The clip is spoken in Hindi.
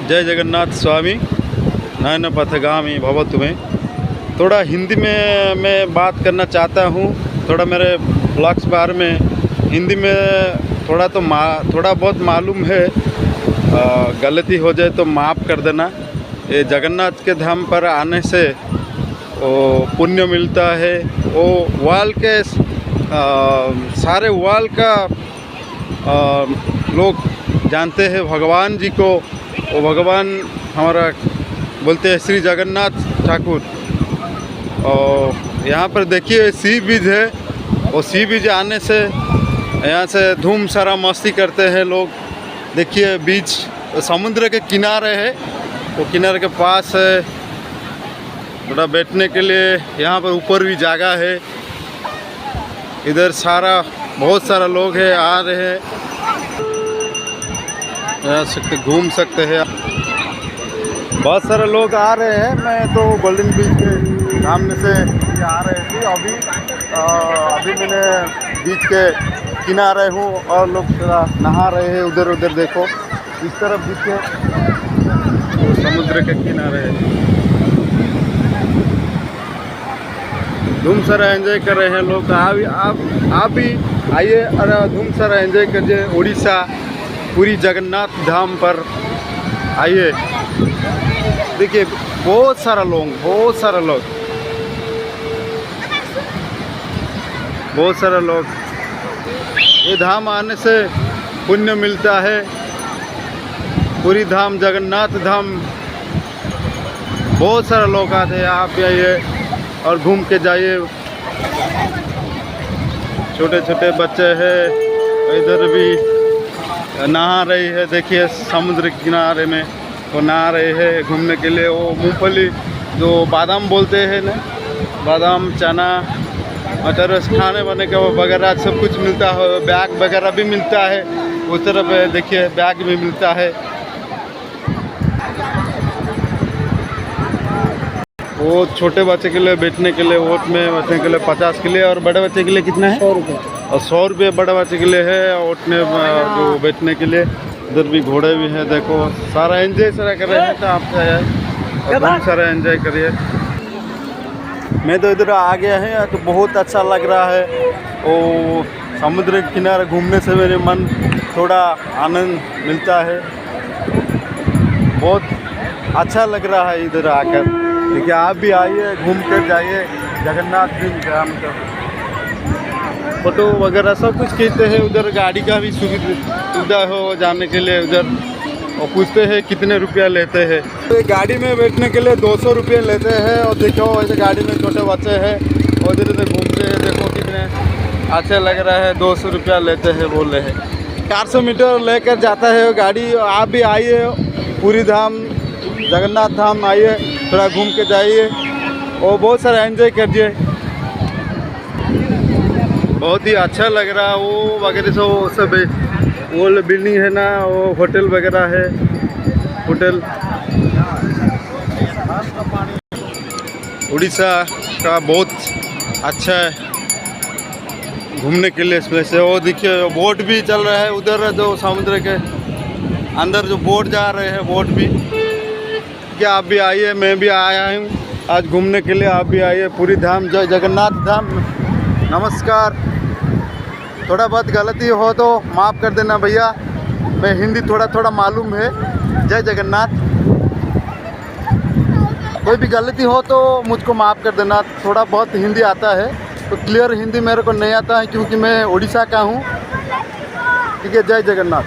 जय जगन्नाथ स्वामी नयन पथगामी भवतु में। थोड़ा हिंदी में मैं बात करना चाहता हूँ। थोड़ा मेरे ब्लॉग्स बारे में हिंदी में थोड़ा बहुत मालूम है, गलती हो जाए तो माफ़ कर देना। ये जगन्नाथ के धाम पर आने से वो पुण्य मिलता है। वो वर्ल्ड के सारे वर्ल्ड का लोग जानते हैं भगवान जी को। वो भगवान हमारा बोलते हैं श्री जगन्नाथ ठाकुर। और यहाँ पर देखिए सी बीच है। वो सी बीच आने से यहाँ से धूम सारा मस्ती करते हैं लोग। देखिए बीच समुद्र के किनारे है, वो किनारे के पास है। थोड़ा बैठने के लिए यहाँ पर ऊपर भी जगह है। इधर बहुत सारा लोग है, आ रहे हैं, घूम सकते हैं। बहुत सारे लोग आ रहे हैं। मैं तो गोल्डन बीच के सामने से आ रहे थे। अभी मैंने बीच के किनारे हूँ और लोग नहा रहे हैं। उधर उधर देखो, इस तरफ बीच तो समुद्र के किनारे है। धूम सारा एंजॉय कर रहे हैं लोग। आप भी आइए और धूम सारा एंजॉय करिए। उड़ीसा पूरी जगन्नाथ धाम पर आइए। देखिए बहुत सारा लोग ये धाम आने से पुण्य मिलता है। पूरी धाम जगन्नाथ धाम बहुत सारा लोग आते हैं। आप भी आइए और घूम के जाइए। छोटे छोटे बच्चे हैं, इधर भी नहा रही है। देखिए समुद्र किनारे में वो नहा रहे हैं घूमने के लिए। वो मूंगफली जो बादाम बोलते हैं ना, बादाम चना मटर खाने वाने का वगैरह सब कुछ मिलता है। बैग वगैरह भी मिलता है। उस तरफ देखिए बैग भी मिलता है। वो छोटे बच्चे के लिए बैठने के लिए, ओट में बैठने के लिए 50 के लिए, और बड़े बच्चे के लिए कितना है? 100 रुपये। और 100 रुपये बड़े बच्चे के लिए है। ओट में जो बैठने के लिए इधर भी घोड़े भी है। देखो सारा एंजॉय सारा कर रहे हैं। तो आप बहुत सारा एंजॉय करिए। मैं तो इधर आ गया है तो बहुत अच्छा लग रहा है। वो समुद्र के किनारे घूमने से मेरे मन थोड़ा आनंद मिलता है। बहुत अच्छा लग रहा है इधर आकर। देखिए आप भी आइए, घूम कर जाइए। जगन्नाथ जी धाम का फोटो वगैरह सब कुछ खींचते हैं। उधर गाड़ी का भी सुविधा हो जाने के लिए उधर। और पूछते हैं कितने रुपया लेते हैं। तो गाड़ी में बैठने के लिए 200 रुपये लेते हैं। और देखो ऐसे गाड़ी में छोटे बच्चे हैं और इधर उधर घूमते हैं। देखो कितने अच्छे लग रहा है। 200 रुपया लेते हैं बोल रहे हैं। 400 मीटर लेकर जाता है गाड़ी। आप भी आइए पूरी धाम जगन्नाथ धाम आइए, थोड़ा घूम के जाइए और बहुत सारा एंजॉय करिए। बहुत ही अच्छा लग रहा है। वो वगैरह सब वो बिल्डिंग है ना, वो होटल वगैरह है। होटल उड़ीसा का बहुत अच्छा है घूमने के लिए स्पेस है। वो देखिए बोट भी चल रहा है उधर, जो समुद्र के अंदर जो बोट जा रहे हैं, बोट भी। क्या आप भी आइए, मैं भी आया हूँ आज घूमने के लिए। आप भी आइए पूरी धाम जय जगन्नाथ धाम। नमस्कार। थोड़ा बहुत गलती हो तो माफ़ कर देना भैया। मैं हिंदी थोड़ा मालूम है। जय जगन्नाथ। कोई भी गलती हो तो मुझको माफ़ कर देना। थोड़ा बहुत हिंदी आता है तो क्लियर हिंदी मेरे को नहीं आता है, क्योंकि मैं उड़ीसा का हूँ। ठीक है, जय जगन्नाथ।